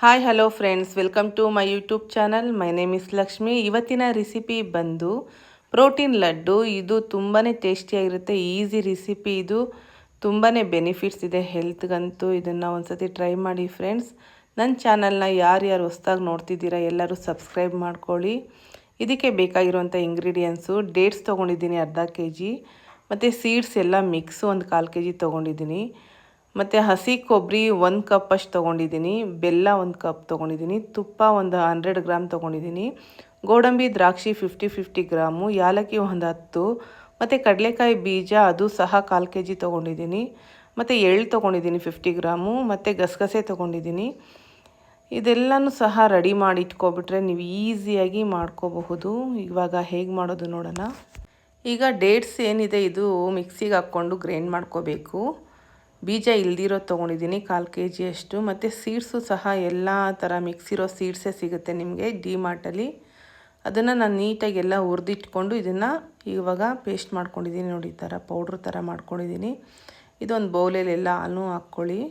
Hi hello friends, welcome to my YouTube channel. My name is Lakshmi. ಇವತ್ತಿನ recipe ಬಂದು protein laddu. ಇದು ತುಂಬಾ ಟೇಸ್ಟಿಯಾಗಿರುತ್ತೆ, ಈಸಿ ರೆಸಿಪಿ. ಇದು ತುಂಬಾ ಬೆನಿಫಿಟ್ಸ್ ಇದೆ ಹೆಲ್ತ್ಗಂತೂ. ಇದನ್ನು ಒಂದ್ಸತಿ ಟ್ರೈ ಮಾಡಿ ಫ್ರೆಂಡ್ಸ್. ನನ್ನ ಚಾನಲ್ನ ಯಾರ್ಯಾರು ಹೊಸ್ದಾಗಿ ನೋಡ್ತಿದ್ದೀರಾ ಎಲ್ಲರೂ ಸಬ್ಸ್ಕ್ರೈಬ್ ಮಾಡ್ಕೊಳ್ಳಿ. ಇದಕ್ಕೆ ಬೇಕಾಗಿರುವಂಥ ಇಂಗ್ರೀಡಿಯೆಂಟ್ಸು: ಡೇಟ್ಸ್ ತೊಗೊಂಡಿದ್ದೀನಿ ಅರ್ಧ kg, ಮತ್ತು ಸೀಡ್ಸ್ ಎಲ್ಲ ಮಿಕ್ಸು 1/4 kg ತೊಗೊಂಡಿದ್ದೀನಿ, ಮತ್ತು ಹಸಿ ಕೊಬ್ಬರಿ 1 ಕಪ್ ಅಷ್ಟು ತೊಗೊಂಡಿದ್ದೀನಿ, ಬೆಲ್ಲ 1 ಕಪ್ ತೊಗೊಂಡಿದ್ದೀನಿ, ತುಪ್ಪ ಒಂದು 100 ಗ್ರಾಮ್ ತೊಗೊಂಡಿದ್ದೀನಿ, ಗೋಡಂಬಿ ದ್ರಾಕ್ಷಿ 50 ಗ್ರಾಮು, ಯಾಲಕ್ಕಿ ಒಂದು 10, ಮತ್ತು ಕಡಲೆಕಾಯಿ ಬೀಜ ಅದು ಸಹ 1/4 kg ತೊಗೊಂಡಿದ್ದೀನಿ, ಮತ್ತು ಎಳ್ಳು ತೊಗೊಂಡಿದ್ದೀನಿ 50 ಗ್ರಾಮು, ಮತ್ತು ಗಸಗಸೆ ತೊಗೊಂಡಿದ್ದೀನಿ. ಇದೆಲ್ಲನೂ ಸಹ ರೆಡಿ ಮಾಡಿ ಇಟ್ಕೊಬಿಟ್ರೆ ನೀವು ಈಸಿಯಾಗಿ ಮಾಡ್ಕೋಬಹುದು. ಇವಾಗ ಹೇಗೆ ಮಾಡೋದು ನೋಡೋಣ. ಈಗ ಡೇಟ್ಸ್ ಏನಿದೆ ಇದು ಮಿಕ್ಸಿಗೆ ಹಾಕ್ಕೊಂಡು ಗ್ರೈಂಡ್ ಮಾಡ್ಕೋಬೇಕು. ಬೀಜ ಇಲ್ದಿರೋದು ತೊಗೊಂಡಿದ್ದೀನಿ 1/4 kg ಅಷ್ಟು, ಮತ್ತು ಸೀಡ್ಸು ಸಹ ಎಲ್ಲ ಥರ ಮಿಕ್ಸ್ ಇರೋ ಸೀಡ್ಸೇ ಸಿಗುತ್ತೆ ನಿಮಗೆ ಡಿಮಾರ್ಟಲ್ಲಿ. ಅದನ್ನು ನಾನು ನೀಟಾಗಿ ಎಲ್ಲ ಹುರಿದಿಟ್ಕೊಂಡು ಇದನ್ನು ಇವಾಗ ಪೇಸ್ಟ್ ಮಾಡ್ಕೊಂಡಿದ್ದೀನಿ. ನೋಡಿ, ಈ ಥರ ಪೌಡ್ರ್ ಥರ ಮಾಡ್ಕೊಂಡಿದ್ದೀನಿ. ಇದೊಂದು ಬೌಲಲ್ಲಿ ಎಲ್ಲ ಹಾಲು ಹಾಕ್ಕೊಳ್ಳಿ.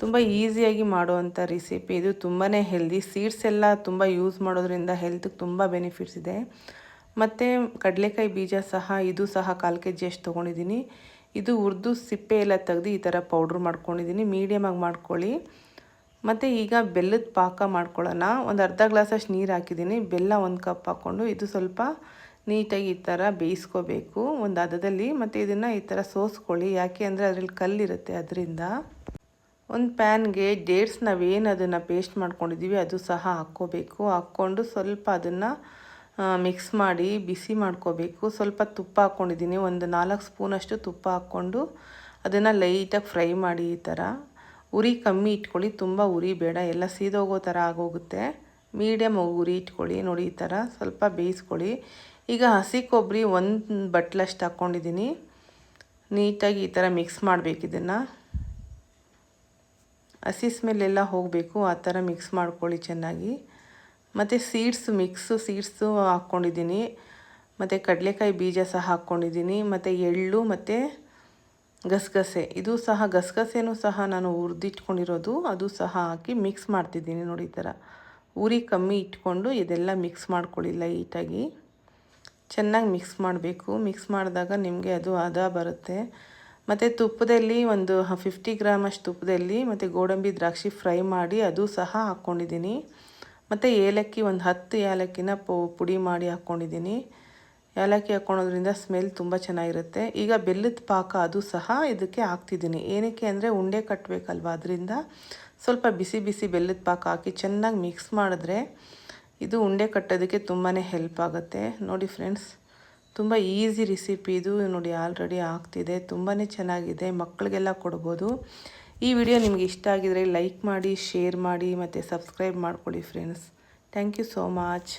ತುಂಬ ಈಸಿಯಾಗಿ ಮಾಡುವಂಥ ರೆಸಿಪಿ ಇದು. ತುಂಬಾ ಹೆಲ್ದಿ. ಸೀಡ್ಸ್ ಎಲ್ಲ ತುಂಬ ಯೂಸ್ ಮಾಡೋದ್ರಿಂದ ಹೆಲ್ತ್ಗೆ ತುಂಬ ಬೆನಿಫಿಟ್ಸ್ ಇದೆ. ಮತ್ತು ಕಡಲೆಕಾಯಿ ಬೀಜ ಸಹ ಇದು ಸಹ 1/4 kg ಅಷ್ಟು ತೊಗೊಂಡಿದ್ದೀನಿ. ಇದು ಹುರಿದು ಸಿಪ್ಪೆ ಎಲ್ಲ ತೆಗೆದು ಈ ಥರ ಪೌಡ್ರ್ ಮಾಡ್ಕೊಂಡಿದ್ದೀನಿ. ಮೀಡಿಯಮಾಗಿ ಮಾಡ್ಕೊಳ್ಳಿ. ಮತ್ತು ಈಗ ಬೆಲ್ಲದ ಪಾಕ ಮಾಡ್ಕೊಳ್ಳೋಣ. ಒಂದು ಅರ್ಧ ಗ್ಲಾಸಷ್ಟು ನೀರು ಹಾಕಿದ್ದೀನಿ, ಬೆಲ್ಲ 1 ಕಪ್ ಹಾಕ್ಕೊಂಡು ಇದು ಸ್ವಲ್ಪ ನೀಟಾಗಿ ಈ ಥರ ಬೇಯಿಸ್ಕೋಬೇಕು ಒಂದು ಹದದಲ್ಲಿ. ಮತ್ತು ಇದನ್ನು ಈ ಥರ ಸೋಸ್ಕೊಳ್ಳಿ, ಯಾಕೆ ಅಂದರೆ ಅದರಲ್ಲಿ ಕಲ್ಲಿರುತ್ತೆ. ಅದರಿಂದ ಒಂದು ಪ್ಯಾನ್ಗೆ ಡೇಟ್ಸ್ ನಾವೇನು ಅದನ್ನು ಪೇಸ್ಟ್ ಮಾಡ್ಕೊಂಡಿದ್ದೀವಿ ಅದು ಸಹ ಹಾಕ್ಕೋಬೇಕು. ಹಾಕ್ಕೊಂಡು ಸ್ವಲ್ಪ ಅದನ್ನು ಮಿಕ್ಸ್ ಮಾಡಿ ಬಿಸಿ ಮಾಡ್ಕೋಬೇಕು. ಸ್ವಲ್ಪ ತುಪ್ಪ ಹಾಕ್ಕೊಂಡಿದ್ದೀನಿ, ಒಂದು 4 ಸ್ಪೂನಷ್ಟು ತುಪ್ಪ ಹಾಕ್ಕೊಂಡು ಅದನ್ನು ಲೈಟಾಗಿ ಫ್ರೈ ಮಾಡಿ. ಈ ಥರ ಉರಿ ಕಮ್ಮಿ ಇಟ್ಕೊಳ್ಳಿ, ತುಂಬ ಉರಿ ಬೇಡ, ಎಲ್ಲ ಸೀದೋಗೋ ಥರ ಆಗೋಗುತ್ತೆ. ಮೀಡಿಯಮ್ ಉರಿ ಇಟ್ಕೊಳ್ಳಿ. ನೋಡಿ, ಈ ಥರ ಸ್ವಲ್ಪ ಬೇಯಿಸ್ಕೊಳ್ಳಿ. ಈಗ ಹಸಿ ಕೊಬ್ಬರಿ 1 ಬಟ್ಲಷ್ಟು ಹಾಕ್ಕೊಂಡಿದ್ದೀನಿ. ನೀಟಾಗಿ ಈ ಥರ ಮಿಕ್ಸ್ ಮಾಡಬೇಕು. ಇದನ್ನು ಹಸಿ ಸ್ಮೆಲ್ಲೆಲ್ಲ ಹೋಗಬೇಕು, ಆ ಥರ ಮಿಕ್ಸ್ ಮಾಡ್ಕೊಳ್ಳಿ ಚೆನ್ನಾಗಿ. ಮತ್ತು ಸೀಡ್ಸು ಹಾಕ್ಕೊಂಡಿದ್ದೀನಿ, ಮತ್ತು ಕಡಲೆಕಾಯಿ ಬೀಜ ಸಹ ಹಾಕ್ಕೊಂಡಿದ್ದೀನಿ, ಮತ್ತು ಎಳ್ಳು ಮತ್ತು ಗಸಗಸೆ ಇದು ಸಹ, ಗಸಗಸೆನೂ ಸಹ ನಾನು ಹುರಿದಿಟ್ಕೊಂಡಿರೋದು, ಅದು ಸಹ ಹಾಕಿ ಮಿಕ್ಸ್ ಮಾಡ್ತಿದ್ದೀನಿ. ನೋಡಿ, ಈ ಥರ ಉರಿ ಕಮ್ಮಿ ಇಟ್ಕೊಂಡು ಇದೆಲ್ಲ ಮಿಕ್ಸ್ ಮಾಡ್ಕೊಳ್ಳಿ ಲೈಟಾಗಿ. ಚೆನ್ನಾಗಿ ಮಿಕ್ಸ್ ಮಾಡಬೇಕು. ಮಿಕ್ಸ್ ಮಾಡಿದಾಗ ನಿಮಗೆ ಅದು ಹದ ಬರುತ್ತೆ. ಮತ್ತು ತುಪ್ಪದಲ್ಲಿ ಒಂದು 50 ಗ್ರಾಮ್ ಅಷ್ಟು ತುಪ್ಪದಲ್ಲಿ ಮತ್ತು ಗೋಡಂಬಿ ದ್ರಾಕ್ಷಿ ಫ್ರೈ ಮಾಡಿ ಅದು ಸಹ ಹಾಕ್ಕೊಂಡಿದ್ದೀನಿ. ಮತ್ತು ಏಲಕ್ಕಿ ಒಂದು 10 ಏಲಕ್ಕಿನ ಪುಡಿ ಮಾಡಿ ಹಾಕ್ಕೊಂಡಿದ್ದೀನಿ. ಏಲಕ್ಕಿ ಹಾಕ್ಕೊಳೋದ್ರಿಂದ ಸ್ಮೆಲ್ ತುಂಬ ಚೆನ್ನಾಗಿರುತ್ತೆ. ಈಗ ಬೆಲ್ಲದ ಪಾಕ ಅದು ಸಹ ಇದಕ್ಕೆ ಹಾಕ್ತಿದ್ದೀನಿ. ಏನಕ್ಕೆ ಅಂದರೆ ಉಂಡೆ ಕಟ್ಟಬೇಕಲ್ವ, ಅದರಿಂದ ಸ್ವಲ್ಪ ಬಿಸಿ ಬಿಸಿ ಬೆಲ್ಲದ ಪಾಕ ಹಾಕಿ ಚೆನ್ನಾಗಿ ಮಿಕ್ಸ್ ಮಾಡಿದ್ರೆ ಇದು ಉಂಡೆ ಕಟ್ಟೋದಕ್ಕೆ ತುಂಬಾ ಹೆಲ್ಪ್ ಆಗುತ್ತೆ. ನೋಡಿ ಫ್ರೆಂಡ್ಸ್, ತುಂಬ ಈಸಿ ರೆಸಿಪಿ ಇದು. ನೋಡಿ, ಆಲ್ರೆಡಿ ಆಗ್ತಿದೆ, ತುಂಬಾ ಚೆನ್ನಾಗಿದೆ, ಮಕ್ಕಳಿಗೆಲ್ಲ ಕೊಡ್ಬೋದು. ಈ ವಿಡಿಯೋ ನಿಮಗೆ ಇಷ್ಟ ಆಗಿದರೆ ಲೈಕ್ ಮಾಡಿ, ಶೇರ್ ಮಾಡಿ, ಮತ್ತು ಸಬ್ಸ್ಕ್ರೈಬ್ ಮಾಡ್ಕೊಳ್ಳಿ friends. Thank you so much.